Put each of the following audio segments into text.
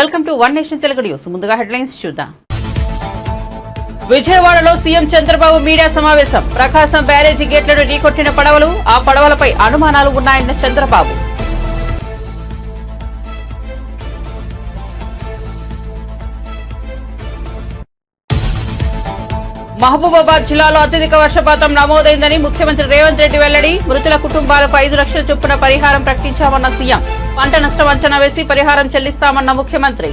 Welcome to one nation Telugu news. ముందుగా headlines చూద్దాం. విజయవాడలో సీఎం చంద్రబాబు మీడియా సమావేశం. ప్రకాశం బ్యారేజీ గేట్లను ఢీకొట్టిన పడవలు, ఆ పడవలపై అనుమానాలు ఉన్నాయన్న చంద్రబాబు. మహబూబాబాద్ జిల్లాలో అత్యధిక వర్షపాతం నమోదైందని ముఖ్యమంత్రి రేవంత్ రెడ్డి వెల్లడి. మృతుల కుటుంబాలకు 5 లక్షల చొప్పున పరిహారం ప్రకటించామన్న సీఎం. పంట నష్టం అంచనా వేసి పరిహారం చెల్లిస్తామన్న ముఖ్యమంత్రి.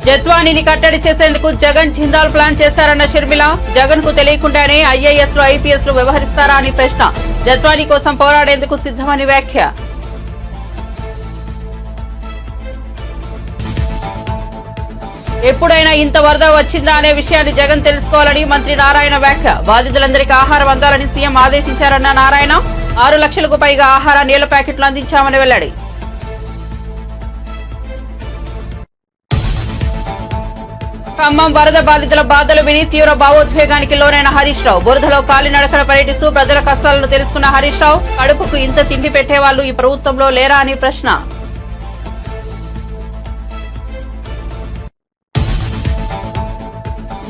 జత్వానీని కట్టడి చేసేందుకు జగన్ జిందాల్ ప్లాన్ చేశారన్న షర్మిల. జగన్ కు తెలియకుండానే ఐఏఎస్లు ఐపీఎస్లు వ్యవహరిస్తారా అని ప్రశ్న. జత్వానీ కోసం పోరాడేందుకు సిద్ధమని వ్యాఖ్య. ఎప్పుడైనా ఇంత వరద వచ్చిందా అనే విషయాన్ని జగన్ తెలుసుకోవాలని మంత్రి నారాయణ వ్యాఖ్య. బాధితులందరికీ ఆహారం అందాలని సీఎం ఆదేశించారన్న నారాయణ. 6 లక్షలకు పైగా ఆహార నీళ్ల ప్యాకెట్లు అందించామని వెల్లడి. ఖమ్మం వరద బాధితుల బాధలు విని తీవ్ర భావోద్వేగానికి లోనైన హరీష్ రావు. బురదలో కాలినడకన పర్యటిస్తూ ప్రజల కష్టాలను తెలుసుకున్న హరీష్ రావు. కడుపుకు ఇంత తిండి పెట్టేవాళ్లు ఈ ప్రభుత్వంలో లేరా అని ప్రశ్న.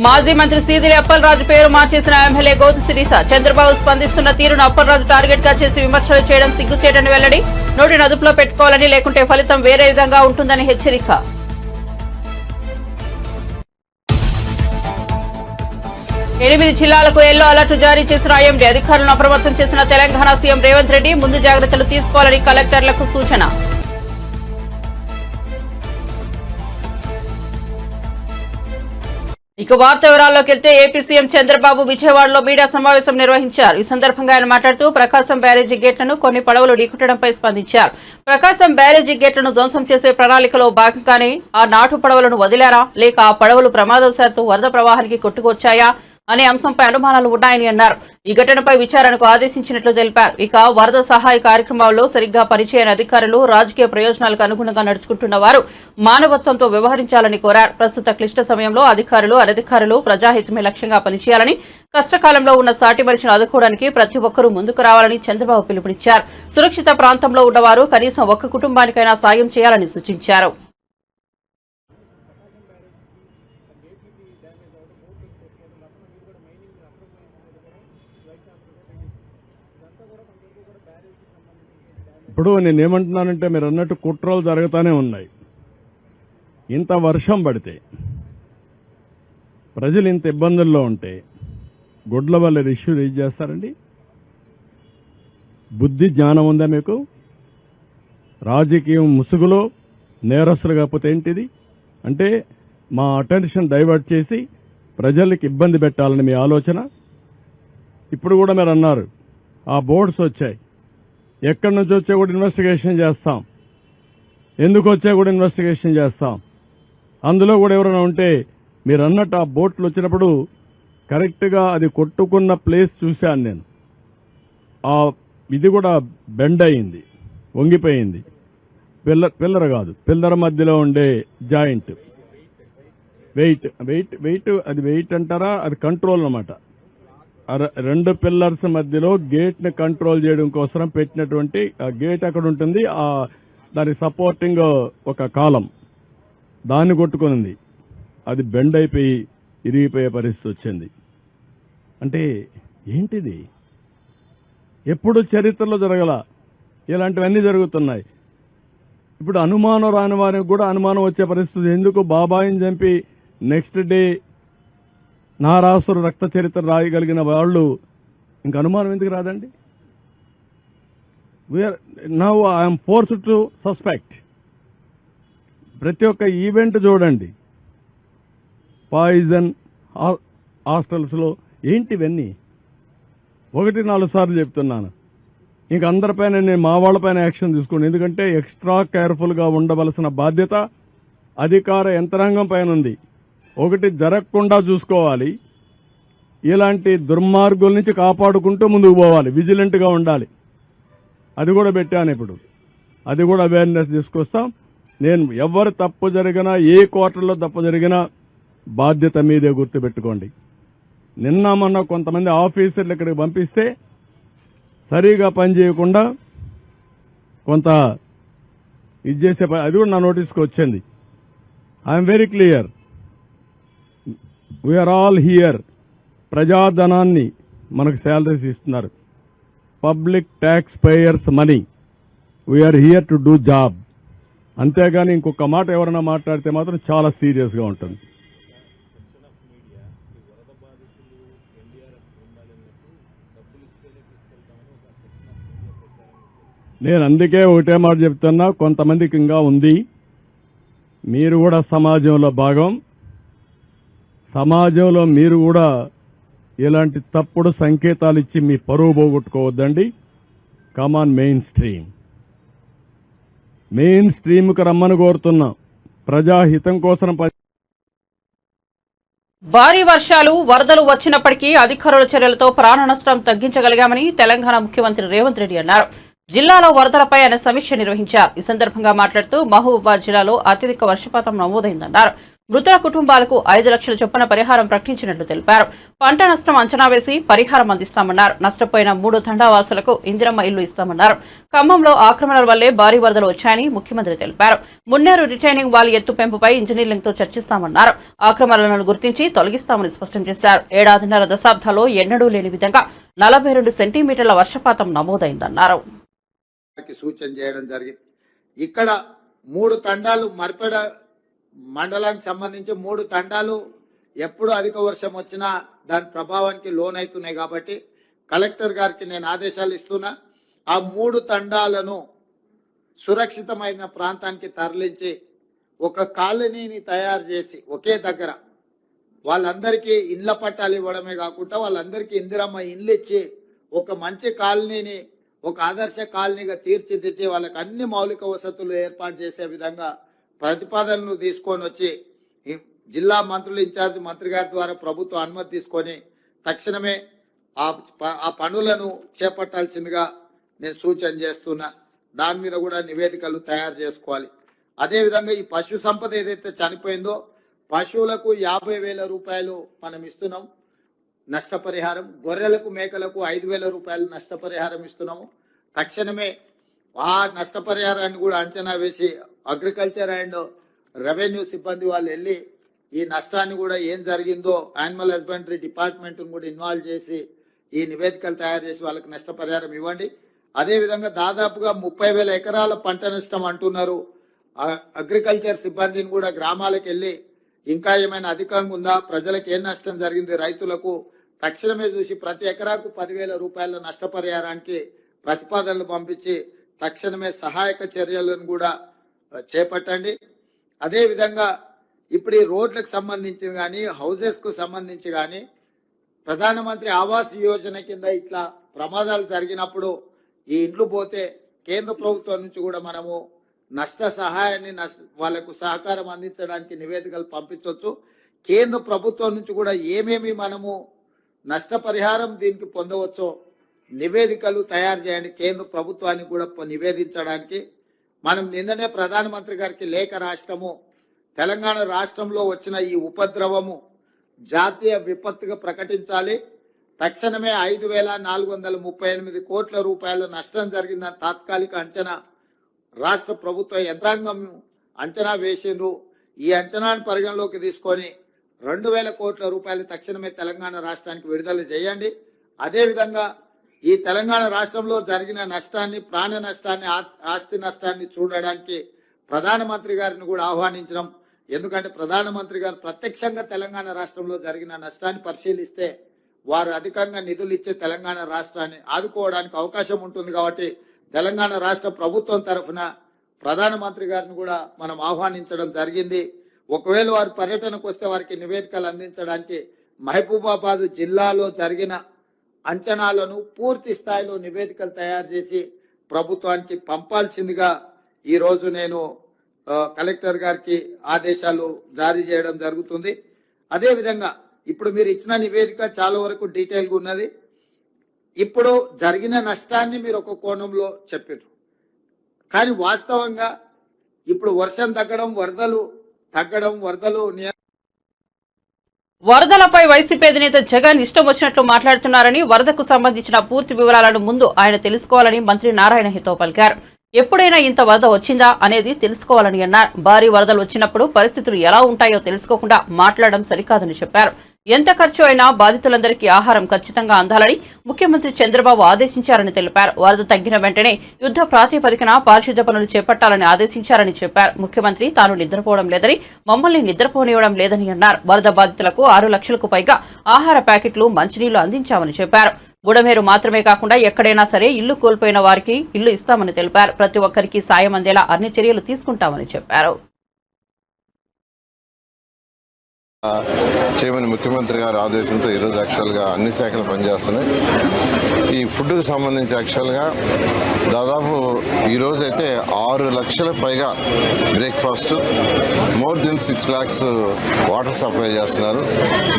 మాజీ మంత్రి సీదిలి అప్పలరాజు పేరు మార్చేసిన ఎమ్మెల్యే గౌతు శిరీష. చంద్రబాబు స్పందిస్తున్న తీరును అప్పలరాజు టార్గెట్ గా చేసి విమర్శలు చేయడం సిగ్గుచేటని వెల్లడి. నోటిని అదుపులో పెట్టుకోవాలని, లేకుంటే ఫలితం వేరే విధంగా ఉంటుందని హెచ్చరిక. ఎనిమిది జిల్లాలకు ఎల్లో అలర్ట్ జారీ చేసిన ఐఎండీ. అధికారులను అప్రమత్తం చేసిన తెలంగాణ సీఎం రేవంత్ రెడ్డి. ముందు జాగ్రత్తలు తీసుకోవాలని కలెక్టర్లకు సూచన. ఇక వార్త వివరాల్లోకి వెళ్తే ఏపీ సీఎం చంద్రబాబు విజయవాడలో మీడియా సమావేశం నిర్వహించారు. ఈ సందర్భంగా ఆయన మాట్లాడుతూ ప్రకాశం బ్యారేజీ గేట్లను కొన్ని పడవలు ఢీకొట్టడంపై స్పందించారు. ప్రకాశం బ్యారేజీ గేట్లను ధ్వంసం చేసే ప్రణాళికలో భాగంగానే ఆ నాటు పడవలను వదిలారా, లేక ఆ పడవలు ప్రమాదవశాత్తు వరద ప్రవాహానికి కొట్టుకొచ్చాయా అనే అంశంపై అనుమానాలు ఉన్నాయని అన్నారు. ఈ ఘటనపై విచారణకు ఆదేశించినట్లు తెలిపారు. ఇక వరద సహాయ కార్యక్రమాల్లో సరిగ్గా పనిచేయని అధికారులు, రాజకీయ ప్రయోజనాలకు అనుగుణంగా నడుచుకుంటున్న వారు మానవత్వంతో వ్యవహరించాలని కోరారు. ప్రస్తుత క్లిష్ట సమయంలో అధికారులు, అనధికారులు ప్రజాహితమే లక్ష్యంగా పనిచేయాలని, కష్టకాలంలో ఉన్న సాటి మనిషిని ఆదుకోవడానికి ప్రతి ఒక్కరూ ముందుకు రావాలని చంద్రబాబు పిలుపునిచ్చారు. సురక్షిత ప్రాంతంలో ఉన్నవారు కనీసం ఒక్క కుటుంబానికైనా సాయం చేయాలని సూచించారు. ఇప్పుడు నేనేమంటున్నానంటే, మీరు అన్నట్టు కుట్రలు జరుగుతూనే ఉన్నాయి. ఇంత వర్షం పడితే, ప్రజలు ఇంత ఇబ్బందుల్లో ఉంటే గుడ్ల వల్ల ఇష్యూ రేజ్ చేస్తారండి? బుద్ధి జ్ఞానం ఉందా మీకు? రాజకీయం ముసుగులో నేరస్తులు కాకపోతే ఏంటిది? అంటే మా అటెన్షన్ డైవర్ట్ చేసి ప్రజలకు ఇబ్బంది పెట్టాలని మీ ఆలోచన. ఇప్పుడు కూడా మీరు అన్నారు ఆ బోర్డ్స్ వచ్చాయి, ఎక్కడి నుంచి వచ్చా కూడా ఇన్వెస్టిగేషన్ చేస్తాం, ఎందుకు వచ్చా కూడా ఇన్వెస్టిగేషన్ చేస్తాం. అందులో కూడా ఎవరైనా ఉంటే, మీరు అన్నట్టు ఆ బోట్లు వచ్చినప్పుడు కరెక్ట్గా అది కొట్టుకున్న ప్లేస్ చూశాను నేను. ఆ ఇది కూడా బెండ్ అయింది, వంగిపోయింది. పిల్లర్ కాదు, పిల్లర్ మధ్యలో ఉండే జాయింట్ వెయిట్ వెయిట్ వెయిట్ అది వెయిట్ అంటారా, అది కంట్రోల్ అన్నమాట. 2 పిల్లర్స్ మధ్యలో గేట్ ని కంట్రోల్ చేయడం కోసం పెట్టినటువంటి ఆ గేట్ అక్కడ ఉంటుంది, దాని సపోర్టింగ్ ఒక కాలం, దాన్ని కొట్టుకునింది. అది బెండ్ అయిపోయి ఇరిగిపోయే పరిస్థితి వచ్చింది. అంటే ఏంటిది? ఎప్పుడు చరిత్రలో జరగల ఇలాంటివన్నీ జరుగుతున్నాయి. ఇప్పుడు అనుమానం రాని వారికి కూడా అనుమానం వచ్చే పరిస్థితి. ఎందుకు బాబాయిని చంపి నెక్స్ట్ డే నారాసురు రక్త చరిత్ర రాయగలిగిన వాళ్ళు ఇంక అనుమానం ఎందుకు రాదండి? Now I'm forced to suspect. ప్రతి ఒక్క ఈవెంట్ చూడండి, పాయిజన్ హాస్టల్స్లో ఏంటివన్నీ 1-4 సార్లు చెప్తున్నాను. ఇంక అందరిపైన నేను మా వాళ్ళపైన యాక్షన్ తీసుకోండి. ఎందుకంటే ఎక్స్ట్రా కేర్ఫుల్గా ఉండవలసిన బాధ్యత అధికార యంత్రాంగం పైన ఉంది. ఒకటి జరగకుండా చూసుకోవాలి, ఇలాంటి దుర్మార్గుల నుంచి కాపాడుకుంటూ ముందుకు పోవాలి, విజిలెంట్గా ఉండాలి. అది కూడా పెట్టాను. ఇప్పుడు అది కూడా అవేర్నెస్ తీసుకొస్తాం. నేను ఎవరు తప్పు జరిగినా, ఏ క్వార్టర్లో తప్పు జరిగినా బాధ్యత మీదే గుర్తుపెట్టుకోండి. నిన్న మొన్న కొంతమంది ఆఫీసర్లు ఇక్కడికి పంపిస్తే సరిగా పనిచేయకుండా కొంత ఇది చేసే అది కూడా నా నోటీస్కి వచ్చింది. I'm very clear, we are all here. ప్రజాధనాన్ని మనకు శాలరీస్ ఇస్తున్నారు, public taxpayers money, we are here to do job. అంతేగాని ఇంకొక మాట ఎవరైనా మాట్లాడితే మాత్రం చాలా సీరియస్గా ఉంటుంది. నేను అందుకే ఒకటే మాట చెప్తున్నా, కొంతమందికి ఇంకా ఉంది. మీరు కూడా సమాజంలో భాగం, సమాజంలో మీరు కూడా ఇలాంటి తప్పుడు సంకేతాలు ఇచ్చి మీ పరువు పోగొట్టుకోవద్దండి. కమాన్ మెయిన్ స్ట్రీమ్కి రమ్మని కోరుతున్నా. ప్రజాహితం కోసం భారీ వర్షాలు వరదలు వచ్చినప్పటికీ అధికారుల చర్యలతో ప్రాణ నష్టం తగ్గించగలిగామని తెలంగాణ ముఖ్యమంత్రి రేవంత్ రెడ్డి అన్నారు. జిల్లాలో వరదలపై ఆయన సమీక్ష నిర్వహించారు. ఈ సందర్భంగా మాట్లాడుతూ మహబూబాబాద్ జిల్లాలో అత్యధిక వర్షపాతం నమోదైందన్నారు. మృతుల కుటుంబాలకు 5 లక్షల చొప్పున పరిహారం ప్రకటించినట్లు తెలిపారు. పంట నష్టం అంచనా వేసి పరిహారం అందిస్తామన్నారు. నష్టపోయిన 3 తండావాసులకు ఇందిరమ్మ ఇల్లు ఇస్తామన్నారు. ఖమ్మంలో ఆక్రమణల వల్లే భారీ వరదలు వచ్చాయని ముఖ్యమంత్రి తెలిపారు. మున్నేరు రిటైనింగ్ వాల్ ఎత్తు పెంపుపై ఇంజనీర్లతో చర్చిస్తామన్నారు. ఆక్రమణలను గుర్తించి తొలగిస్తామని స్పష్టం చేశారు. 7.5 దశాబ్దాల్లో ఎన్నడూ లేని విధంగా 42 సెంటీమీటర్ల వర్షపాతం నమోదైందన్నారు. సూచన చేయడం జరిగింది. ఇక్కడ 3 తండాలు మర్పెడ మండలానికి సంబంధించి 3 తండాలు ఎప్పుడు అధిక వర్షం వచ్చినా దాని ప్రభావానికి లోనవుతున్నాయి. కాబట్టి కలెక్టర్ గారికి నేను ఆదేశాలు ఇస్తున్నా. ఆ 3 తండాలను సురక్షితమైన ప్రాంతానికి తరలించి ఒక కాలనీని తయారు చేసి ఒకే దగ్గర వాళ్ళందరికీ ఇండ్ల పట్టాలు ఇవ్వడమే కాకుండా వాళ్ళందరికీ ఇందిరమ్మ ఇండ్లు ఇచ్చి ఒక మంచి కాలనీని ఒక ఆదర్శ కాలనీగా తీర్చిదిద్ది వాళ్ళకి అన్ని మౌలిక వసతులు ఏర్పాటు చేసే విధంగా ప్రతిపాదనలు తీసుకొని వచ్చి జిల్లా మంత్రులు ఇన్ఛార్జ్ మంత్రి గారి ద్వారా ప్రభుత్వం అనుమతి తీసుకొని తక్షణమే ఆ పనులను చేపట్టాల్సిందిగా నేను సూచన చేస్తున్నా. దాని మీద కూడా నివేదికలు తయారు చేసుకోవాలి. అదేవిధంగా ఈ పశు సంపద ఏదైతే చనిపోయిందో పశువులకు 50,000 రూపాయలు మనం ఇస్తున్నాం నష్టపరిహారం. గొర్రెలకు మేకలకు 5,000 రూపాయలు నష్టపరిహారం ఇస్తున్నాము. తక్షణమే ఆ నష్టపరిహారాన్ని కూడా అంచనా వేసి అగ్రికల్చర్ అండ్ రెవెన్యూ సిబ్బంది వాళ్ళు వెళ్ళి ఈ నష్టాన్ని కూడా ఏం జరిగిందో యానిమల్ హస్బెండరీ డిపార్ట్మెంట్ను కూడా ఇన్వాల్వ్ చేసి ఈ నివేదికలు తయారు చేసి వాళ్ళకి నష్టపరిహారం ఇవ్వండి. అదేవిధంగా దాదాపుగా 30,000 ఎకరాల పంట నష్టం అంటున్నారు. అగ్రికల్చర్ సిబ్బందిని కూడా గ్రామాలకు వెళ్ళి ఇంకా ఏమైనా అధికంగా ఉందా, ప్రజలకు ఏం నష్టం జరిగింది, రైతులకు తక్షణమే చూసి ప్రతి ఎకరాకు 10,000 రూపాయల నష్టపరిహారానికి ప్రతిపాదనలు పంపించి తక్షణమే సహాయక చర్యలను కూడా చేపట్టండి. అదేవిధంగా ఇప్పుడు ఈ రోడ్లకు సంబంధించి కానీ హౌజెస్కు సంబంధించి కానీ ప్రధానమంత్రి ఆవాస్ యోజన కింద ఇట్లా ప్రమాదాలు జరిగినప్పుడు ఈ ఇండ్లు పోతే కేంద్ర ప్రభుత్వం నుంచి కూడా మనము నష్ట సహాయాన్ని వాళ్లకు సహకారం అందించడానికి నివేదికలు పంపించవచ్చు. కేంద్ర ప్రభుత్వం నుంచి కూడా ఏమేమి మనము నష్టపరిహారం దీనికి పొందవచ్చో నివేదికలు తయారు చేయండి. కేంద్ర ప్రభుత్వానికి కూడా నివేదించడానికి మనం నిన్ననే ప్రధానమంత్రి గారికి లేఖ రాష్ట్రము తెలంగాణ రాష్ట్రంలో వచ్చిన ఈ ఉపద్రవము జాతీయ విపత్తుగా ప్రకటించాలి. తక్షణమే 5,438 కోట్ల రూపాయల నష్టం జరిగిందని తాత్కాలిక అంచనా రాష్ట్ర ప్రభుత్వ యంత్రాంగం అంచనా వేసిండ్రు. ఈ అంచనాను పరిగణలోకి తీసుకొని 2,000 కోట్ల రూపాయలు తక్షణమే తెలంగాణ రాష్ట్రానికి విడుదల చేయండి. అదేవిధంగా ఈ తెలంగాణ రాష్ట్రంలో జరిగిన నష్టాన్ని, ప్రాణ నష్టాన్ని, ఆస్తి నష్టాన్ని చూడడానికి ప్రధానమంత్రి గారిని కూడా ఆహ్వానించడం. ఎందుకంటే ప్రధానమంత్రి గారు ప్రత్యక్షంగా తెలంగాణ రాష్ట్రంలో జరిగిన నష్టాన్ని పరిశీలిస్తే వారు అధికంగా నిధులు ఇచ్చే తెలంగాణ రాష్ట్రాన్ని ఆదుకోవడానికి అవకాశం ఉంటుంది. కాబట్టి తెలంగాణ రాష్ట్ర ప్రభుత్వం తరఫున ప్రధానమంత్రి గారిని కూడా మనం ఆహ్వానించడం జరిగింది. ఒకవేళ వారు పర్యటనకు వస్తే వారికి నివేదికలు అందించడానికి మహబూబాబాద్ జిల్లాలో జరిగిన అంచనాలను పూర్తి స్థాయిలో నివేదికలు తయారు చేసి ప్రభుత్వానికి పంపాల్సిందిగా ఈరోజు నేను కలెక్టర్ గారికి ఆదేశాలు జారీ చేయడం జరుగుతుంది. అదేవిధంగా ఇప్పుడు మీరు ఇచ్చిన నివేదిక చాలా వరకు డీటెయిల్గా ఉన్నది. ఇప్పుడు జరిగిన నష్టాన్ని మీరు ఒక కోణంలో చెప్పారు, కానీ వాస్తవంగా ఇప్పుడు వర్షం తగ్గడం, వరదలు తగ్గడం, వరదలపై వైసీపీ అధినేత జగన్ ఇష్టం వచ్చినట్లు మాట్లాడుతున్నారని, వరదకు సంబంధించిన పూర్తి వివరాలను ముందు ఆయన తెలుసుకోవాలని మంత్రి నారాయణ హితవు పలికారు. ఎప్పుడైనా ఇంత వరద వచ్చిందా అనేది తెలుసుకోవాలని అన్నారు. భారీ వరదలు వచ్చినప్పుడు పరిస్థితులు ఎలా ఉంటాయో తెలుసుకోకుండా మాట్లాడడం సరికాదని చెప్పారు. ఎంత ఖర్చు అయినా బాధితులందరికీ ఆహారం ఖచ్చితంగా అందాలని ముఖ్యమంత్రి చంద్రబాబు ఆదేశించారని తెలిపారు. వరద తగ్గిన వెంటనే యుద్ధ ప్రాతిపదికన పారిశుద్ధ్య పనులు చేపట్టాలని ఆదేశించారని చెప్పారు. ముఖ్యమంత్రి తాను నిద్రపోవడం లేదని, మమ్మల్ని నిద్రపోనివ్వడం లేదని అన్నారు. వరద బాధితులకు 6 లక్షలకు పైగా ఆహార ప్యాకెట్లు, మంచినీళ్లు అందించామని చెప్పారు. బుడమేరు మాత్రమే కాకుండా ఎక్కడైనా సరే ఇల్లు కోల్పోయిన వారికి ఇల్లు ఇస్తామని తెలిపారు. ప్రతి ఒక్కరికి సాయం అందేలా అన్ని చర్యలు తీసుకుంటామని చెప్పారు. చేయమని ముఖ్యమంత్రి గారి ఆదేశంతో ఈరోజు యాక్చువల్గా అన్ని శాఖలు పనిచేస్తున్నాయి. ఈ ఫుడ్కి సంబంధించి యాక్చువల్గా దాదాపు ఈరోజు అయితే 6 లక్షల పైగా breakfast, more than 6 lakhs water supply చేస్తున్నారు.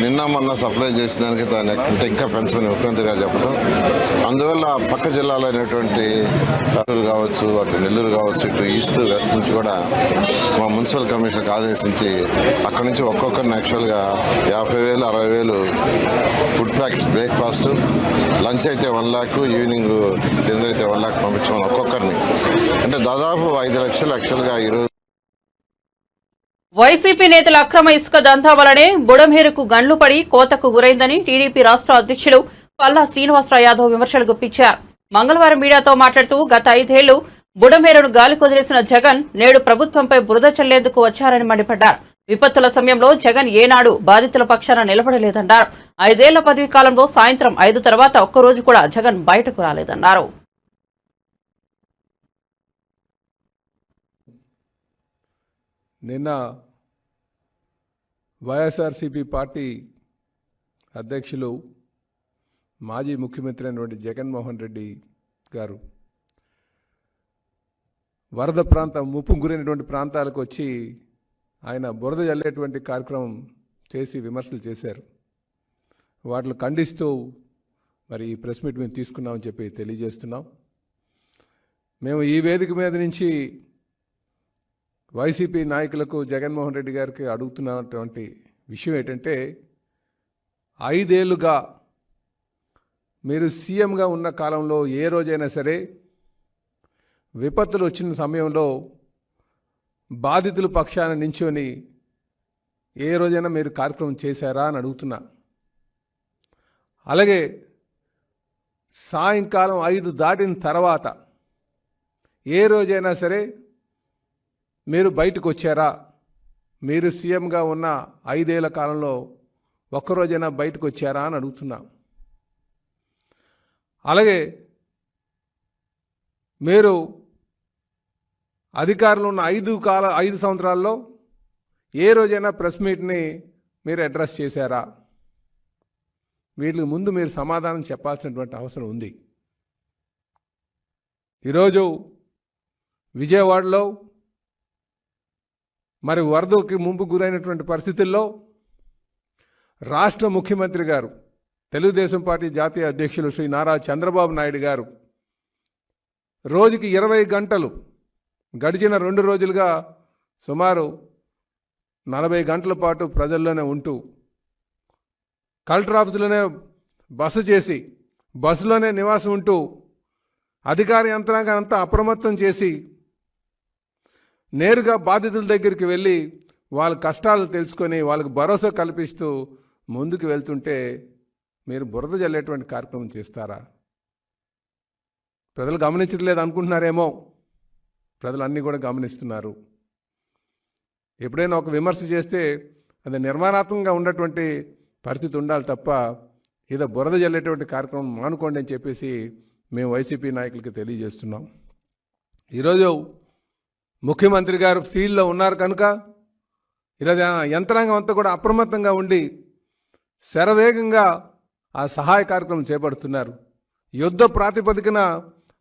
నిన్న మొన్న సప్లై చేసిన దానికి దాన్ని ఇంకా పెంచమని ముఖ్యమంత్రి గారు చెప్పడం, అందువల్ల పక్క జిల్లాలో అయినటువంటి కర్నూలు కావచ్చు, అటు నెల్లూరు కావచ్చు, ఇటు ఈస్ట్ వెస్ట్ నుంచి కూడా మా మున్సిపల్ కమిషనర్కి ఆదేశించి అక్కడి నుంచి ఒక్కొక్కరిని యాక్చువల్గా 50,000, 60,000 ఫుడ్ ప్యాక్స్, బ్రేక్ఫాస్ట్, లంచ్ అయితే 1 lakh, ఈవినింగ్ డిన్నర్ అయితే 1 lakh పంపించమని ఒక్కొక్కరిని, అంటే దాదాపు 5 లక్షలు యాక్చువల్గా ఈరోజు. వైసీపీ నేతల అక్రమ ఇసుక దందా వలనే బుడమేరుకు గండ్లు పడి కోతకు గురైందని టీడీపీ రాష్ట్ర అధ్యక్షులు పల్లా శ్రీనివాసరావు యాదవ్ విమర్శలు గుప్పించారు. మంగళవారం మీడియాతో మాట్లాడుతూ గత 5 ఏళ్లు బుడమేరును గాలికొదిలేసిన జగన్ నేడు ప్రభుత్వంపై బురద చల్లేందుకు వచ్చారని మండిపడ్డారు. విపత్తుల సమయంలో జగన్ ఏనాడు బాధితుల పక్షాన నిలబడలేదన్నారు. 5 ఏళ్ల పదవీ కాలంలో సాయంత్రం 5 తర్వాత ఒక్కరోజు కూడా జగన్ బయటకు రాలేదన్నారు. నిన్న వైఎస్ఆర్సీపీ పార్టీ అధ్యక్షులు మాజీ ముఖ్యమంత్రి అయినటువంటి జగన్మోహన్ రెడ్డి గారు వరద ప్రాంతం, ముప్పు గురైనటువంటి ప్రాంతాలకు వచ్చి ఆయన బురద జల్లేటువంటి కార్యక్రమం చేసి విమర్శలు చేశారు. వాటిని ఖండిస్తూ మరి ఈ ప్రెస్ మీట్ మేము తీసుకున్నామని చెప్పి తెలియజేస్తున్నాం. మేము ఈ వేదిక మీద నుంచి వైసీపీ నాయకులకు, జగన్మోహన్ రెడ్డి గారికి అడుగుతున్నటువంటి విషయం ఏంటంటే, 5 ఏళ్లుగా మీరు సీఎంగా ఉన్న కాలంలో ఏ రోజైనా సరే విపత్తులు వచ్చిన సమయంలో బాధితుల పక్షాన నించొని ఏ రోజైనా మీరు కార్యక్రమం చేశారా అని అడుగుతున్నా. అలాగే సాయంకాలం 5 దాటిన తర్వాత ఏ రోజైనా సరే మీరు బయటకు వచ్చారా? మీరు సీఎంగా ఉన్న 5 ఏళ్ల కాలంలో ఒక్కరోజైనా బయటకు వచ్చారా అని అడుగుతున్నా. అలాగే మీరు అధికారంలో ఉన్న 5 సంవత్సరాల్లో ఏ రోజైనా ప్రెస్ మీట్ని మీరు అడ్రస్ చేశారా? వీటికి ముందు మీరు సమాధానం చెప్పాల్సినటువంటి అవసరం ఉంది. ఈరోజు విజయవాడలో మరి వరదకి ముంపు గురైనటువంటి పరిస్థితుల్లో రాష్ట్ర ముఖ్యమంత్రి గారు, తెలుగుదేశం పార్టీ జాతీయ అధ్యక్షులు శ్రీ నారా చంద్రబాబు నాయుడు గారు రోజుకి 20 గంటలు, గడిచిన 2 రోజులుగా సుమారు 40 గంటల పాటు ప్రజల్లోనే ఉంటూ, కలెక్టర్ ఆఫీసులోనే బస చేసి, బస్సులోనే నివాసం ఉంటూ, అధికార యంత్రాంగాన్ని అంతా అప్రమత్తం చేసి నేరుగా బాధితుల దగ్గరికి వెళ్ళి వాళ్ళ కష్టాలు తెలుసుకొని వాళ్ళకి భరోసా కల్పిస్తూ ముందుకు వెళ్తుంటే మీరు బురద జల్లేటువంటి కార్యక్రమం చేస్తారా? ప్రజలు గమనించట్లేదు అనుకుంటున్నారేమో. ప్రజలు అన్నీ కూడా గమనిస్తున్నారు. ఎప్పుడైనా ఒక విమర్శ చేస్తే అది నిర్మాణాత్మకంగా ఉన్నటువంటి పరిస్థితి ఉండాలి తప్ప ఏదో బురద జల్లేటువంటి కార్యక్రమం మానుకోండి అని చెప్పేసి మేము వైసీపీ నాయకులకి తెలియజేస్తున్నాం. ఈరోజు ముఖ్యమంత్రి గారు ఫీల్డ్లో ఉన్నారు కనుక ఈరోజు యంత్రాంగం అంతా కూడా అప్రమత్తంగా ఉండి శరవేగంగా ఆ సహాయ కార్యక్రమం చేపడుతున్నారు. యుద్ధ ప్రాతిపదికన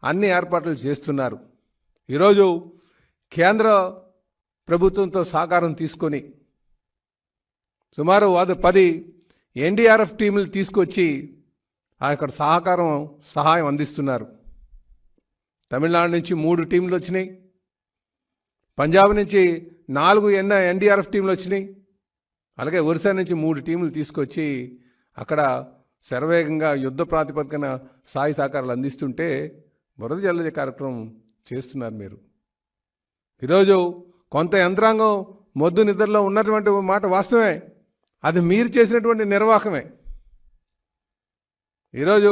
అన్ని ఏర్పాట్లు చేస్తున్నారు. ఈరోజు కేంద్ర ప్రభుత్వంతో సహకారం తీసుకొని సుమారు 10 ఎన్డీఆర్ఎఫ్ టీములు తీసుకొచ్చి అక్కడ సహాయం అందిస్తున్నారు. తమిళనాడు నుంచి 3 టీంలు వచ్చినాయి. పంజాబ్ నుంచి 4 ఎన్డీఆర్ఎఫ్ టీంలు వచ్చినాయి. అలాగే ఒరిస్సా నుంచి 3 టీంలు తీసుకొచ్చి అక్కడ శరవేగంగా యుద్ధ ప్రాతిపదికన సహాయ సహకారాలు అందిస్తుంటే బురద జల్లే కార్యక్రమం చేస్తున్నారు మీరు. ఈరోజు కొంత యంత్రాంగం మొద్దు నిద్రలో ఉన్నటువంటి మాట వాస్తవమే, అది మీరు చేసినటువంటి నిర్వాహకమే. ఈరోజు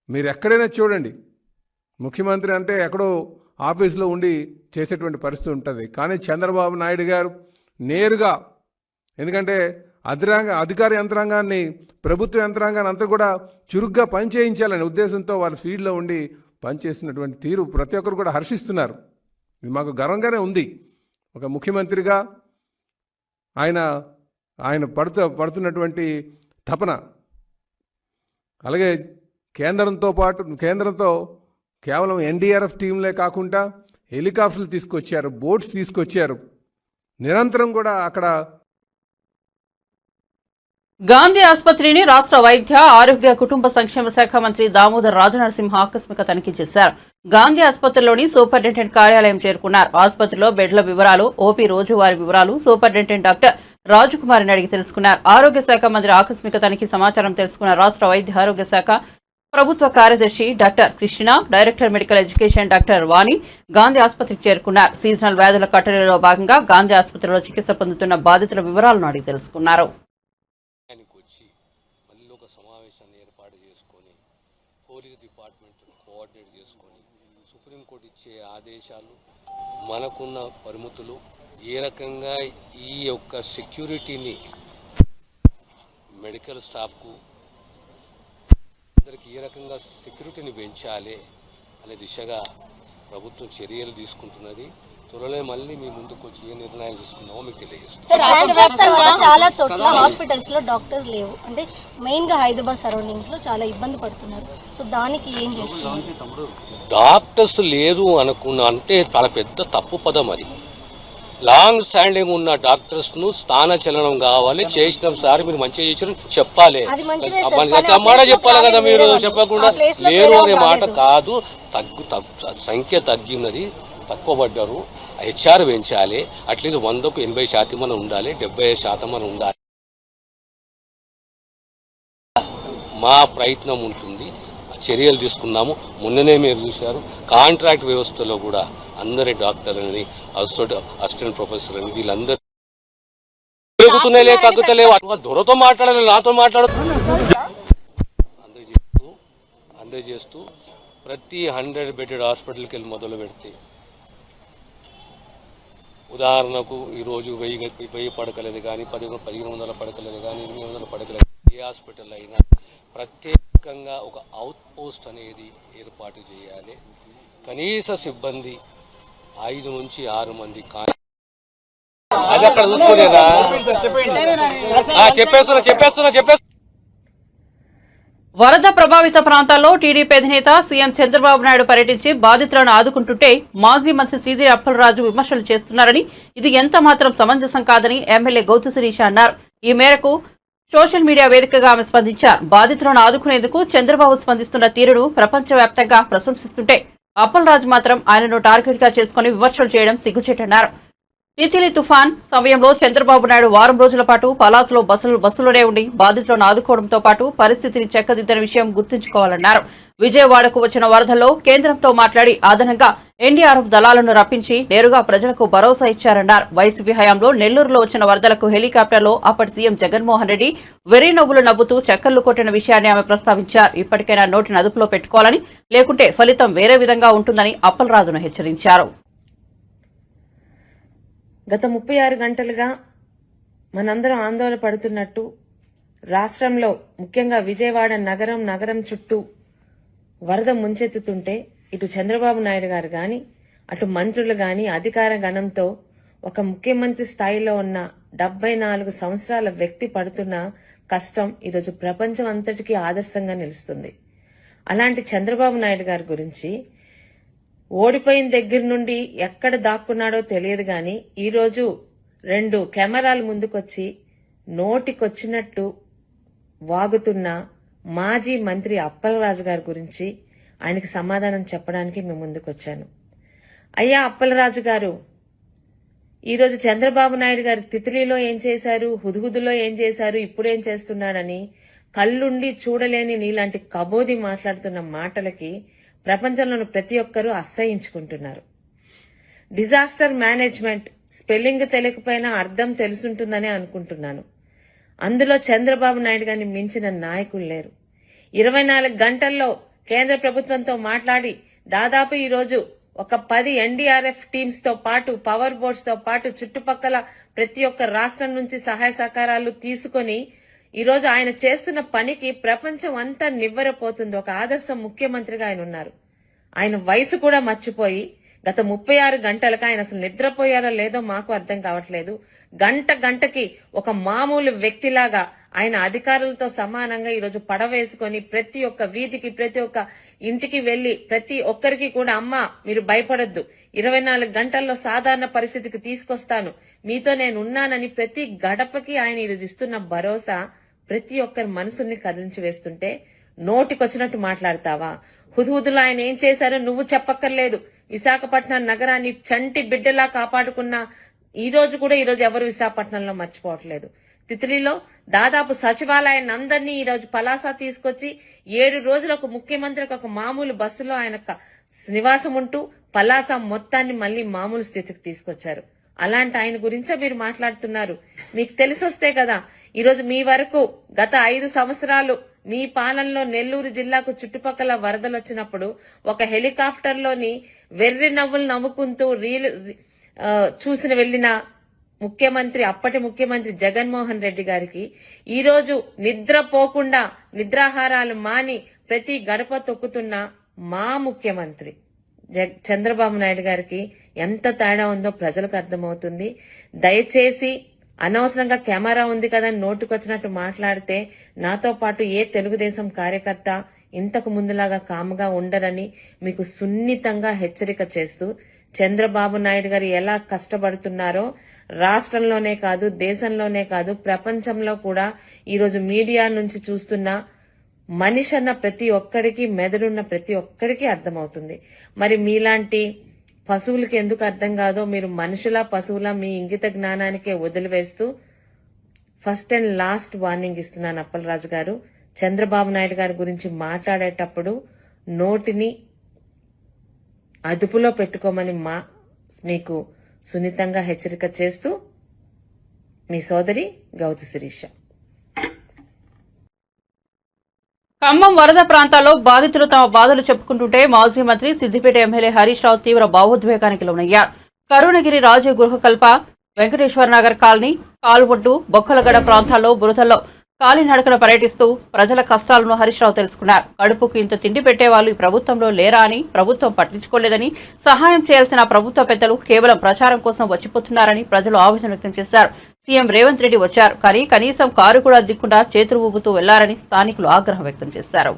మీరు ఎక్కడైనా చూడండి, ముఖ్యమంత్రి అంటే ఎక్కడో ఆఫీసులో ఉండి చేసేటువంటి పరిస్థితి ఉంటుంది. కానీ చంద్రబాబు నాయుడు గారు నేరుగా, ఎందుకంటే అధికార యంత్రాంగాన్ని, ప్రభుత్వ యంత్రాంగాన్ని అంతా కూడా చురుగ్గా పనిచేయించాలనే ఉద్దేశంతో వాళ్ళ ఫీల్డ్లో ఉండి పనిచేస్తున్నటువంటి తీరు ప్రతి ఒక్కరు కూడా హర్షిస్తున్నారు. ఇది మాకు గర్వంగానే ఉంది. ఒక ముఖ్యమంత్రిగా ఆయన పడుతున్నటువంటి తపన, అలాగే కేంద్రంతో కేవలం ఎన్డీఆర్ఎఫ్ టీంలే కాకుండా హెలికాప్టర్లు తీసుకొచ్చారు, బోట్స్ తీసుకొచ్చారు. నిరంతరం కూడా అక్కడ గాంధీ ఆసుపత్రిని రాష్ట్ర వైద్య ఆరోగ్య కుటుంబ సంక్షేమ శాఖ మంత్రి దామోదర్ రాజనరసింహ ఆకస్మిక తనిఖీ చేశారు. గాంధీ ఆసుపత్రిలోని సూపరింటెండెంట్ కార్యాలయం చేరుకున్నారు. ఆసుపత్రిలో బెడ్ల వివరాలు, ఓపీ రోజువారీ వివరాలు సూపరింటెండెంట్ డాక్టర్ రాజకుమారిని అడిగి తెలుసుకున్నారు. ఆరోగ్య శాఖ మంత్రి ఆకస్మిక తనిఖీ సమాచారం తెలుసుకున్న రాష్ట్ర వైద్య ఆరోగ్య శాఖ ప్రభుత్వ కార్యదర్శి doctor Krishna, director medical education doctor Vani Gandhi ఆసుపత్రికి చేరుకున్నారు. సీజనల్ వ్యాధుల కట్టడిలో భాగంగా గాంధీ ఆసుపత్రిలో చికిత్స పొందుతున్న బాధితుల వివరాలను అడిగి తెలుసుకున్నారు. వచ్చి మళ్ళీ ఒక సమావేశాన్ని ఏర్పాటు చేసుకొని పోలీస్ డిపార్ట్మెంట్ కోఆర్డినేట్ చేసుకొని సుప్రీంకోర్టు ఇచ్చే ఆదేశాలు, మనకున్న పరిమితులు, ఏ రకంగా ఈ యొక్క సెక్యూరిటీని మెడికల్ స్టాఫ్కు అందరికి ఏ రకంగా సెక్యూరిటీని పెంచాలి అనే దిశగా ప్రభుత్వం చర్యలు తీసుకుంటున్నది. త్వరలో మళ్ళీ మీ ముందుకు వచ్చి ఏ నిర్ణయాలు తీసుకున్నామో మీకు తెలియజేస్తాం. సార్, రాష్ట్ర వ్యాప్తంగా చాలా చోట్ల హాస్పిటల్స్ లో డాక్టర్స్ లేవు, అంటే మెయిన్ గా హైదరాబాద్ సరౌండింగ్స్ లో చాలా ఇబ్బంది పడుతున్నారు. సో దానికి ఏం చేస్తున్నారు? డాక్టర్స్ లేదు అంటే చాలా పెద్ద తప్పు పదం. అది లాంగ్ స్టాండింగ్ ఉన్న డాక్టర్స్ ను స్థానచలనం కావాలి, చేసిన సార్ మీరు మంచిగా చేసిన చెప్పాలి, మాట చెప్పాలి కదా. మీరు చెప్పకుండా లేరు అనే మాట కాదు. సంఖ్య తగ్గినది, తక్కువ పడ్డారు. హెచ్ఆర్ పెంచాలి, అట్లీస్ట్ 100కు 80% అని ఉండాలి, 75% అని ఉండాలి. మా ప్రయత్నం ఉంటుంది, చర్యలు తీసుకున్నాము. మొన్ననే మీరు చూశారు, కాంట్రాక్ట్ వ్యవస్థలో కూడా అందరి డాక్టర్లని, అసిస్టెంట్ ప్రొఫెసర్ అని వీళ్ళందరూ పెరుగుతున్నాయిలే, తగ్గుతలేవు. దొరతో మాట్లాడాలి, నాతో మాట్లాడు అందజేస్తూ ప్రతి 100 బెడెడ్ హాస్పిటల్కి వెళ్ళి మొదలు పెడితే, ఉదాహరణకు ఈరోజు 1000 పడకలేదు కానీ, 1500 పడకలేదు కానీ, 800 పడకలేదు, ఏ హాస్పిటల్ అయినా ప్రత్యేకంగా ఒక అవుట్ పోస్ట్ అనేది ఏర్పాటు చేయాలి. కనీస సిబ్బంది 5 నుంచి 6 మంది కానీ అది అక్కడ చూసుకోలేదా? చెప్పేస్తున్నా. వరద ప్రభావిత ప్రాంతాల్లో టీడీపీ అధినేత సీఎం చంద్రబాబు నాయుడు పర్యటించి బాధితులను ఆదుకుంటుంటే మాజీ మంత్రి సీదిరి అప్పలరాజు విమర్శలు చేస్తున్నారని, ఇది ఎంత మాత్రం సమంజసం కాదని ఎమ్మెల్యే గౌతు శిరీష అన్నారు. ఈ మేరకు సోషల్ మీడియా వేదికగా ఆమె స్పందించారు. బాధితులను ఆదుకునేందుకు చంద్రబాబు స్పందిస్తున్న తీరును ప్రపంచవ్యాప్తంగా ప్రశంసిస్తుంటే అప్పలరాజు మాత్రం ఆయనను టార్గెట్ గా చేసుకుని విమర్శలు చేయడం సిగ్గుచేటన్నారు. తితిలి తుఫాన్ సమయంలో చంద్రబాబు నాయుడు వారం రోజుల పాటు పలాసులో బస్సులోనే ఉండి బాధితులను ఆదుకోవడంతో పాటు పరిస్థితిని చక్కదిద్దిన విషయం గుర్తుంచుకోవాలన్నారు. విజయవాడకు వచ్చిన వరదల్లో కేంద్రంతో మాట్లాడి అదనంగా ఎన్డీఆర్ఎఫ్ దళాలను రప్పించి నేరుగా ప్రజలకు భరోసా ఇచ్చారన్నారు. వైసీపీ హయాంలో నెల్లూరులో వచ్చిన వరదలకు హెలికాప్టర్లో అప్పటి సీఎం జగన్మోహన్ రెడ్డి వెర్రినవ్వులు నవ్వుతూ చక్కర్లు కొట్టిన విషయాన్ని ఆమె ప్రస్తావించారు. ఇప్పటికైనా నోటిని అదుపులో పెట్టుకోవాలని, లేకుంటే ఫలితం వేరే విధంగా ఉంటుందని అప్పలరాజును హెచ్చరించారు. గత 36 గంటలుగా మనందరం ఆందోళన పడుతున్నట్టు రాష్ట్రంలో ముఖ్యంగా విజయవాడ నగరం చుట్టూ వరద ముంచెత్తుతుంటే ఇటు చంద్రబాబు నాయుడు గారు గాని, అటు మంత్రులు గాని అధికార గణంతో ఒక ముఖ్యమంత్రి స్థాయిలో ఉన్న 74 సంవత్సరాల వ్యక్తి పడుతున్న కష్టం ఈరోజు ప్రపంచం అంతటికీ ఆదర్శంగా నిలుస్తుంది. అలాంటి చంద్రబాబు నాయుడు గారి గురించి ఓడిపోయిన దగ్గర నుండి ఎక్కడ దాక్కున్నాడో తెలియదు గాని ఈరోజు 2 కెమెరాలు ముందుకొచ్చి నోటికొచ్చినట్టు వాగుతున్న మాజీ మంత్రి అప్పలరాజు గారి గురించి ఆయనకి సమాధానం చెప్పడానికి మేము ముందుకొచ్చాను. అయ్యా అప్పలరాజు గారు, ఈరోజు చంద్రబాబు నాయుడు గారు తితిలిలో ఏం చేశారు, హుదుహుదులో ఏం చేశారు, ఇప్పుడేం చేస్తున్నాడని కళ్ళుండి చూడలేని నీలాంటి కబోది మాట్లాడుతున్న మాటలకి ప్రపంచంలోని ప్రతి ఒక్కరూ అసహ్యించుకుంటున్నారు. డిజాస్టర్ మేనేజ్మెంట్ స్పెల్లింగ్ తెలియకపోయినా అర్థం తెలుసుంటుందని అనుకుంటున్నాను. అందులో చంద్రబాబు నాయుడు గారిని మించిన నాయకులు లేరు. 24 గంటల్లో కేంద్ర ప్రభుత్వంతో మాట్లాడి దాదాపు ఈరోజు ఒక 10 ఎన్డీఆర్ఎఫ్ టీమ్స్ తో పాటు పవర్ బోట్స్ తో పాటు చుట్టుపక్కల ప్రతి ఒక్క రాష్ట్రం నుంచి సహాయ సహకారాలు తీసుకొని ఈరోజు ఆయన చేస్తున్న పనికి ప్రపంచం అంతా నివ్వెరపోతుంది. ఒక ఆదర్శ ముఖ్యమంత్రిగా ఆయన ఉన్నారు. ఆయన వయసు కూడా మర్చిపోయి గత 36 గంటలకు ఆయన అసలు నిద్రపోయారో లేదో మాకు అర్థం కావట్లేదు. గంటకి ఒక మామూలు వ్యక్తిలాగా ఆయన అధికారులతో సమానంగా ఈరోజు పడవేసుకొని ప్రతి ఒక్క వీధికి ప్రతి ఒక్క ఇంటికి వెళ్లి ప్రతి ఒక్కరికి కూడా అమ్మ మీరు భయపడొద్దు, 24 గంటల్లో సాధారణ పరిస్థితికి తీసుకొస్తాను, మీతో నేను ఉన్నానని ప్రతి గడపకి ఆయన ఈరోజు ఇస్తున్న భరోసా ప్రతి ఒక్కరి మనసుల్ని కదిలించి వేస్తుంటే నోటికొచ్చినట్టు మాట్లాడతావా? హుదుహుదులో ఆయన ఏం చేశారో నువ్వు చెప్పక్కర్లేదు. విశాఖపట్నం నగరాన్ని చంటి బిడ్డలా కాపాడుకున్న ఈరోజు ఎవరు విశాఖపట్నంలో మర్చిపోవట్లేదు. తిత్లీలో దాదాపు సచివాలయాన్ని అందరినీ ఈరోజు పలాస తీసుకొచ్చి 7 రోజులు ఒక ముఖ్యమంత్రికి ఒక మామూలు బస్సులో ఆయన నివాసం ఉంటూ పలాస మొత్తాన్ని మళ్లీ మామూలు స్థితికి తీసుకొచ్చారు. అలాంటి ఆయన గురించే మీరు మాట్లాడుతున్నారు. మీకు తెలిసొస్తే కదా ఈరోజు మీ వరకు గత 5 సంవత్సరాలు మీ పాలనలో నెల్లూరు జిల్లాకు చుట్టుపక్కల వరదలు వచ్చినప్పుడు ఒక హెలికాప్టర్లోని వెర్రి నవ్వులు నవ్వుకుంటూ చూసిన వెళ్లిన అప్పటి ముఖ్యమంత్రి జగన్మోహన్ రెడ్డి గారికి ఈరోజు నిద్రపోకుండా నిద్రాహారాలు మాని ప్రతి గడప తొక్కుతున్న మా ముఖ్యమంత్రి చంద్రబాబు నాయుడు గారికి ఎంత తేడా ఉందో ప్రజలకు అర్థమవుతుంది. దయచేసి అనవసరంగా కెమెరా ఉంది కదా నోటుకొచ్చినట్టు మాట్లాడితే నాతో పాటు ఏ తెలుగుదేశం కార్యకర్త ఇంతకు ముందులాగా కాముగా ఉండరని మీకు సున్నితంగా హెచ్చరిక చేస్తూ, చంద్రబాబు నాయుడు గారు ఎలా కష్టపడుతున్నారో రాష్ట్రంలోనే కాదు దేశంలోనే కాదు ప్రపంచంలో కూడా ఈరోజు మీడియా నుంచి చూస్తున్న మనిషి అన్న ప్రతి ఒక్కడికి మెదడున్న ప్రతి ఒక్కడికి అర్థమవుతుంది. మరి మీలాంటి పశువులకి ఎందుకు అర్థం కాదో మీరు మనుషులా పశువులా మీ ఇంగిత జ్ఞానానికే వదిలివేస్తూ ఫస్ట్ అండ్ లాస్ట్ వార్నింగ్ ఇస్తున్నాను అప్పలరాజు గారు. చంద్రబాబు నాయుడు గారి గురించి మాట్లాడేటప్పుడు నోటిని అదుపులో పెట్టుకోమని మీకు సున్నితంగా హెచ్చరిక చేస్తూ మీ సోదరి గౌతు శిరీష. ఖమ్మం వరద ప్రాంతాల్లో బాధితులు తమ బాధలు చెప్పుకుంటుంటే మాజీ మంత్రి సిద్దిపేట ఎమ్మెల్యే హరీష్ రావు తీవ్ర భావోద్వేగానికి లోనయ్యారు. కరుణగిరి రాజీవ్ గృహకల్ప వెంకటేశ్వర నగర్ కాలనీ కాలువొడ్డు బొక్కలగడ ప్రాంతాల్లో బురదల్లో కాలినడకన పర్యటిస్తూ ప్రజల కష్టాలను హరీష్ రావు తెలుసుకున్నారు. కడుపుకు ఇంత తిండి పెట్టేవాళ్లు ఈ ప్రభుత్వంలో లేరా అని, ప్రభుత్వం పట్టించుకోలేదని, సహాయం చేయాల్సిన ప్రభుత్వ పెద్దలు కేవలం ప్రచారం కోసం వచ్చిపోతున్నారని ప్రజలు ఆవేదన వ్యక్తం చేశారు. సీఎం రేవంత్ రెడ్డి వచ్చారు, కానీ కనీసం కారు కూడా దిక్కుండా చేతులు ఊపుతూ వెళ్లారని స్థానికులు ఆగ్రహం వ్యక్తం చేశారు.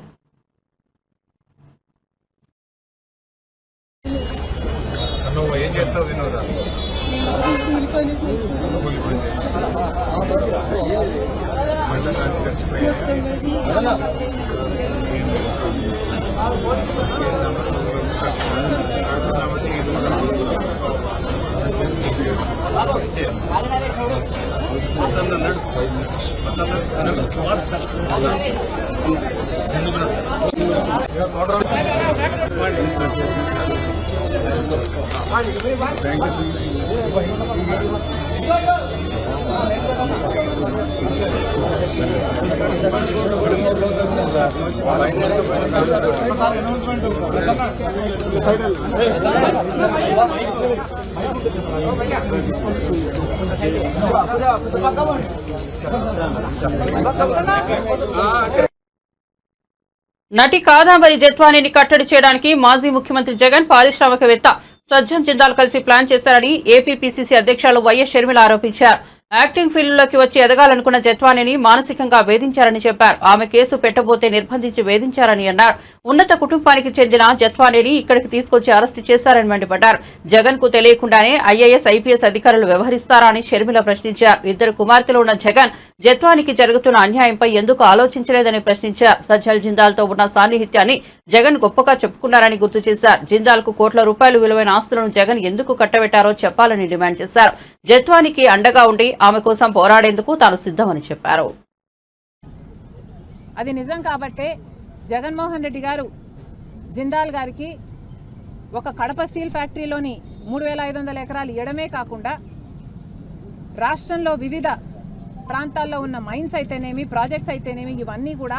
నటి కాదంబరి జత్వానీని కట్టడి చేయడానికి మాజీ ముఖ్యమంత్రి జగన్ పారిశ్రామికవేత్త సజ్జన్ జిందాల్ కలిసి ప్లాన్ చేశారని ఏపీపీసీసీ అధ్యక్షులు వైఎస్ షర్మిల ఆరోపించారు. యాక్టింగ్ ఫీల్డ్లోకి వచ్చి ఎదగాలనుకున్న జత్వానీని మానసికంగా వేధించారని చెప్పారు. ఆమె కేసు పెట్టబోతే నిర్బంధించి వేధించారని అన్నారు. ఉన్నత కుటుంబానికి చెందిన జత్వానీని ఇక్కడికి తీసుకొచ్చి అరెస్టు చేశారని మండిపడ్డారు. జగన్ కు తెలియకుండానే ఐఏఎస్ ఐపీఎస్ అధికారులు వ్యవహరిస్తారా అని షర్మిల ప్రశ్నించారు. 2 కుమార్తెలు ఉన్న జగన్ జత్వానీకి జరుగుతున్న అన్యాయంపై ఎందుకు ఆలోచించలేదని ప్రశ్నించారు. సజ్జల్ జిందాల్ తో ఉన్న సాన్నిహిత్యాన్ని జగన్ గొప్పగా చెప్పుకున్నారని గుర్తు చేశారు. జిందాల్ కు కోట్ల రూపాయలు విలువైన ఆస్తులను జగన్ ఎందుకు కట్టబెట్టారో చెప్పాలని డిమాండ్ చేశారు. జత్వానీకి అండగా ఉండి ఆమె కోసం పోరాడేందుకు తాను సిద్ధమని చెప్పారు. అది నిజం కాబట్టే జగన్మోహన్ రెడ్డి గారు జిందాల్ గారికి ఒక కడప స్టీల్ ఫ్యాక్టరీలోని 3,500 ఎకరాలు ఇవ్వడమే కాకుండా రాష్ట్రంలో వివిధ ప్రాంతాల్లో ఉన్న మైన్స్ అయితేనేమి, ప్రాజెక్ట్స్ అయితేనేమి, ఇవన్నీ కూడా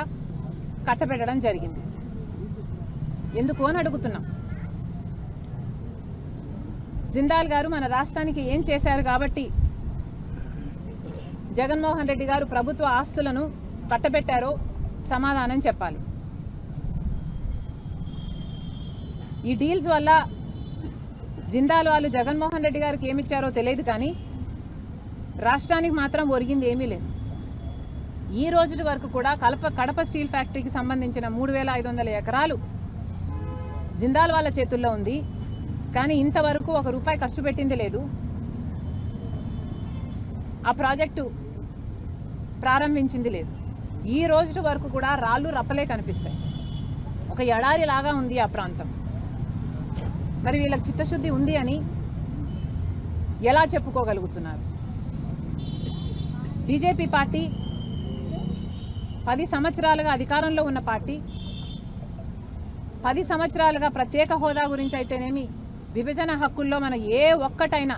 కట్టబెట్టడం జరిగింది. ఎందుకు అని అడుగుతున్నాం. జిందాల్ గారు మన రాష్ట్రానికి ఏం చేశారు కాబట్టి జగన్మోహన్ రెడ్డి గారు ప్రభుత్వ ఆస్తులను కట్టబెట్టారో సమాధానం చెప్పాలి. ఈ డీల్స్ వల్ల జిందాల్ వాళ్ళు జగన్మోహన్ రెడ్డి గారికి ఏమిచ్చారో తెలియదు, కానీ రాష్ట్రానికి మాత్రం ఒరిగింది ఏమీ లేదు. ఈ రోజు వరకు కూడా కడప స్టీల్ ఫ్యాక్టరీకి సంబంధించిన 3,500 ఎకరాలు జిందాల్ వాళ్ళ చేతుల్లో ఉంది, కానీ ఇంతవరకు ₹1 ఖర్చు పెట్టింది లేదు. ఆ ప్రాజెక్టు ప్రారంభించింది లేదు. ఈ రోజు వరకు కూడా రాళ్ళు రప్పలే కనిపిస్తాయి. ఒక ఎడారి లాగా ఉంది ఆ ప్రాంతం. మరి వీళ్ళకి చిత్తశుద్ధి ఉంది అని ఎలా చెప్పుకోగలుగుతున్నారు? బీజేపీ పార్టీ 10 సంవత్సరాలుగా అధికారంలో ఉన్న పార్టీ, 10 సంవత్సరాలుగా ప్రత్యేక హోదా గురించి అయితేనేమి, విభజన హక్కుల్లో మన ఏ ఒక్కటైనా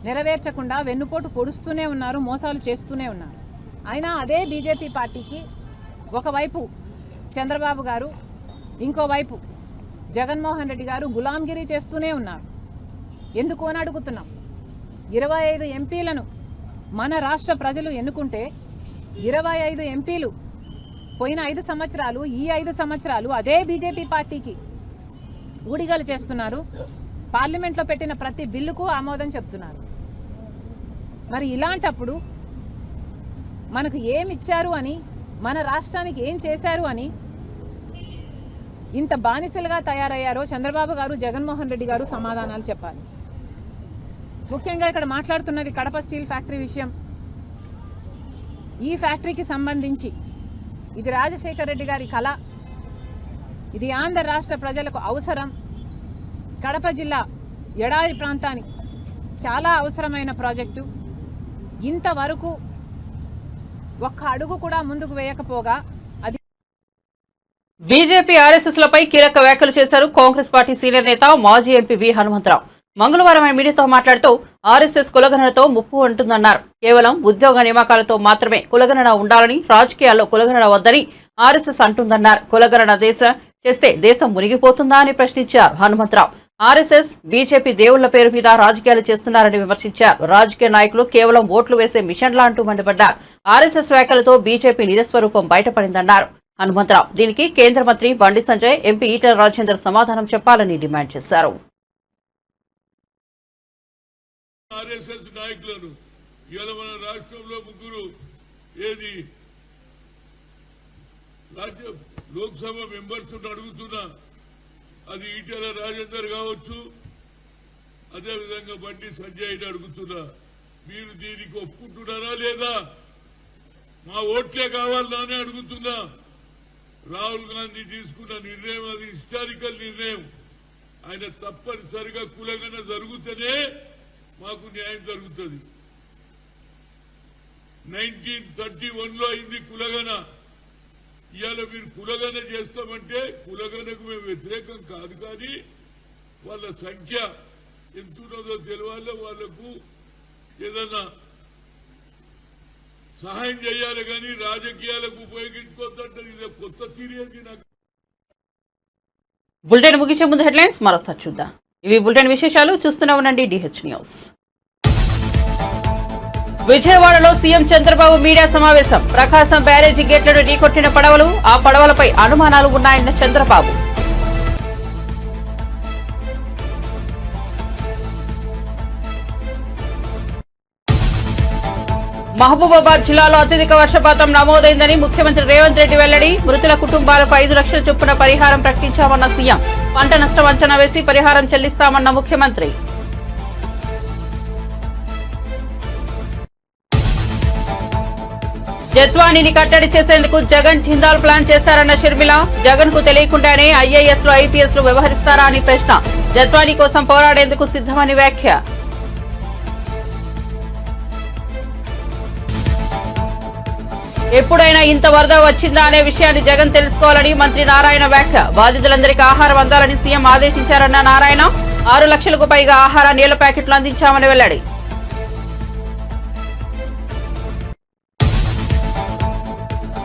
నెరవేర్చకుండా వెన్నుపోటు పొడుస్తూనే ఉన్నారు, మోసాలు చేస్తూనే ఉన్నారు. అయినా అదే బీజేపీ పార్టీకి ఒకవైపు చంద్రబాబు గారు, ఇంకోవైపు జగన్మోహన్ రెడ్డి గారు గులాంగిరి చేస్తూనే ఉన్నారు. ఎందుకు అని అడుగుతున్నాం. 25 ఎంపీలను మన రాష్ట్ర ప్రజలు ఎన్నుకుంటే 25 ఎంపీలు పోయిన 5 సంవత్సరాలు, ఈ 5 సంవత్సరాలు అదే బీజేపీ పార్టీకి ఊడిగలు చేస్తున్నారు. పార్లమెంట్లో పెట్టిన ప్రతి బిల్లుకు ఆమోదం చెప్తున్నారు. మరి ఇలాంటప్పుడు మనకు ఏమిచ్చారు అని, మన రాష్ట్రానికి ఏం చేశారు అని ఇంత బానిసలుగా తయారయ్యారో చంద్రబాబు గారు, జగన్మోహన్ రెడ్డి గారు సమాధానాలు చెప్పాలి. ముఖ్యంగా ఇక్కడ మాట్లాడుతున్నది కడప స్టీల్ ఫ్యాక్టరీ విషయం. ఈ ఫ్యాక్టరీకి సంబంధించి ఇది రాజశేఖర్ రెడ్డి గారి కళ, ఇది ఆంధ్ర రాష్ట్ర ప్రజలకు అవసరం. కడప జిల్లా ఎడారి ప్రాంతానికి చాలా అవసరమైన ప్రాజెక్టు. ఇంతవరకు ఒక్క అడుగు కూడా ముందుకు వేయకపోగా అది బీజేపీ ఆర్ఎస్ఎస్ లపై కీలక వ్యాఖ్యలు చేశారు కాంగ్రెస్ పార్టీ సీనియర్ నేత మాజీ ఎంపీ వి హనుమంతరావు. మంగళవారం ఆయన మీడియాతో మాట్లాడుతూ ఆర్ఎస్ఎస్ కులగణనతో ముప్పు ఉంటుందన్నారు. కేవలం ఉద్యోగ నియామకాలతో మాత్రమే కులగణన ఉండాలని, రాజకీయాల్లో కులగణన వద్దని ఆర్ఎస్ఎస్ అంటుందన్నారు. కులగణన చేస్తే దేశం మునిగిపోతుందా అని ప్రశ్నించారు హనుమంతరావు. ఆర్ఎస్ఎస్, బీజేపీ దేవుళ్ల పేరు మీద రాజకీయాలు చేస్తున్నారని విమర్శించారు. రాజకీయ నాయకులు కేవలం ఓట్లు వేసే మిషన్లా అంటూ మండిపడ్డారు. ఆర్ఎస్ఎస్ వ్యాఖ్యలతో బీజేపీ నిజస్వరూపం బయటపడిందన్నారు హనుమంతరావు. దీనికి కేంద్ర మంత్రి బండి సంజయ్, ఎంపీ ఈటెల రాజేందర్ సమాధానం చెప్పాలని డిమాండ్ చేశారు. ఆర్ఎస్ఎస్ నాయకులను ఇవాళ మన రాష్ట్రంలో ముగ్గురు లోక్సభ మెంబర్స్ అడుగుతున్నా, అది ఈటెల రాజేందర్ కావచ్చు, అదేవిధంగా బండి సంజయ్ అడుగుతున్నా, మీరు దీనికి ఒప్పుకుంటున్నారా లేదా? మా ఓట్లే కావాలని అడుగుతున్నా. రాహుల్ గాంధీ తీసుకున్న నిర్ణయం అది హిస్టారికల్ నిర్ణయం. ఆయన తప్పనిసరిగా కులగన జరిగితేనే మాకు న్యాయం జరుగుతుంది. 1931లో అయింది కులగన. ఇవాళ మీరు కులగన చేస్తామంటే కులగనకు మేము వ్యతిరేకం కాదు, కానీ వాళ్ళ సంఖ్య ఎంతున్నదో తెలియాలి, వాళ్లకు ఏదన్నా సహాయం చేయాలి, కానీ రాజకీయాలకు ఉపయోగించుకోవద్దంటే ఇది కొత్త తీరేది. నాకు బులెటిన్ ముగించే ముందు హెడ్లైన్స్ మరోసారి చూద్దాం. ఇవి బులెటిన్ విశేషాలు. చూస్తూనే ఉండండి DH న్యూస్. విజయవాడలో సీఎం చంద్రబాబు మీడియా సమావేశం. ప్రకాశం బ్యారేజీ గేట్లను ఢీకొట్టిన పడవలు, ఆ పడవలపై అనుమానాలు ఉన్నాయన్న చంద్రబాబు. మహబూబాబాద్ జిల్లాలో అత్యధిక వర్షపాతం నమోదైందని ముఖ్యమంత్రి రేవంత్ రెడ్డి వెల్లడి. మృతుల కుటుంబాలకు 5 లక్షల చొప్పున పరిహారం ప్రకటించామన్న సీఎం. పంట నష్టం అంచనా వేసి పరిహారం చెల్లిస్తామన్న ముఖ్యమంత్రి. జత్వానీని కట్టడి చేసేందుకు జగన్ జిందాల్ ప్లాన్ చేశారన్న షర్మిల. జగన్ కు తెలియకుండానే IAS లు IPS లు వ్యవహరిస్తారా అని ప్రశ్న. జత్వానీ కోసం పోరాడేందుకు సిద్ధమని వ్యాఖ్య. ఎప్పుడైనా ఇంత వరద వచ్చిందా అనే విషయాన్ని జగన్ తెలుసుకోవాలని మంత్రి నారాయణ వ్యాఖ్య. బాధితులందరికీ ఆహారం అందాలని సీఎం ఆదేశించారన్న నారాయణ. 6 లక్షలకు పైగా ఆహార నీళ్ల ప్యాకెట్లు అందించామని వెల్లడి.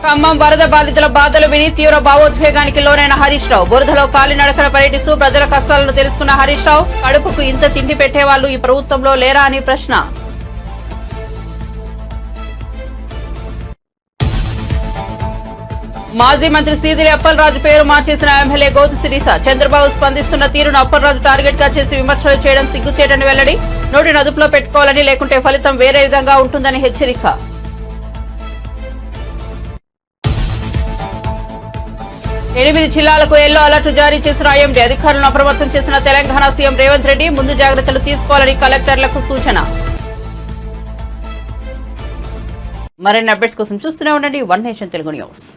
ఖమ్మం వరద బాధితుల బాధలు విని తీవ్ర భావోద్వేగానికి లోనైన హరీష్ రావు. బురదలో కాలినడకన పర్యటిస్తూ ప్రజల కష్టాలను తెలుసుకున్న హరీష్ రావు కడుపుకు ఇంత తిండి పెట్టేవాళ్లు ఈ ప్రభుత్వంలో లేరా అని ప్రశ్న. మాజీ మంత్రి సీదిలి అప్పలరాజు పేరు మార్చేసిన ఎమ్మెల్యే గౌతు శిరీష. చంద్రబాబు స్పందిస్తున్న తీరును అప్పలరాజు టార్గెట్ గా చేసి విమర్శలు చేయడం సిగ్గుచేటని వెల్లడి. నోటిని అదుపులో పెట్టుకోవాలని, లేకుంటే ఫలితం వేరే విధంగా ఉంటుందని హెచ్చరిక. 8 జిల్లాలకు ఎల్లో అలర్ట్ జారీ చేసిన ఐఎండీ. అధికారులను అప్రమత్తం చేసిన తెలంగాణ సీఎం రేవంత్ రెడ్డి. ముందు జాగ్రత్తలు తీసుకోవాలని కలెక్టర్లకు సూచన. మరిన్ని అప్డేట్స్ కోసం చూస్తూనే ఉండండి వన్ నేషన్ తెలుగు న్యూస్.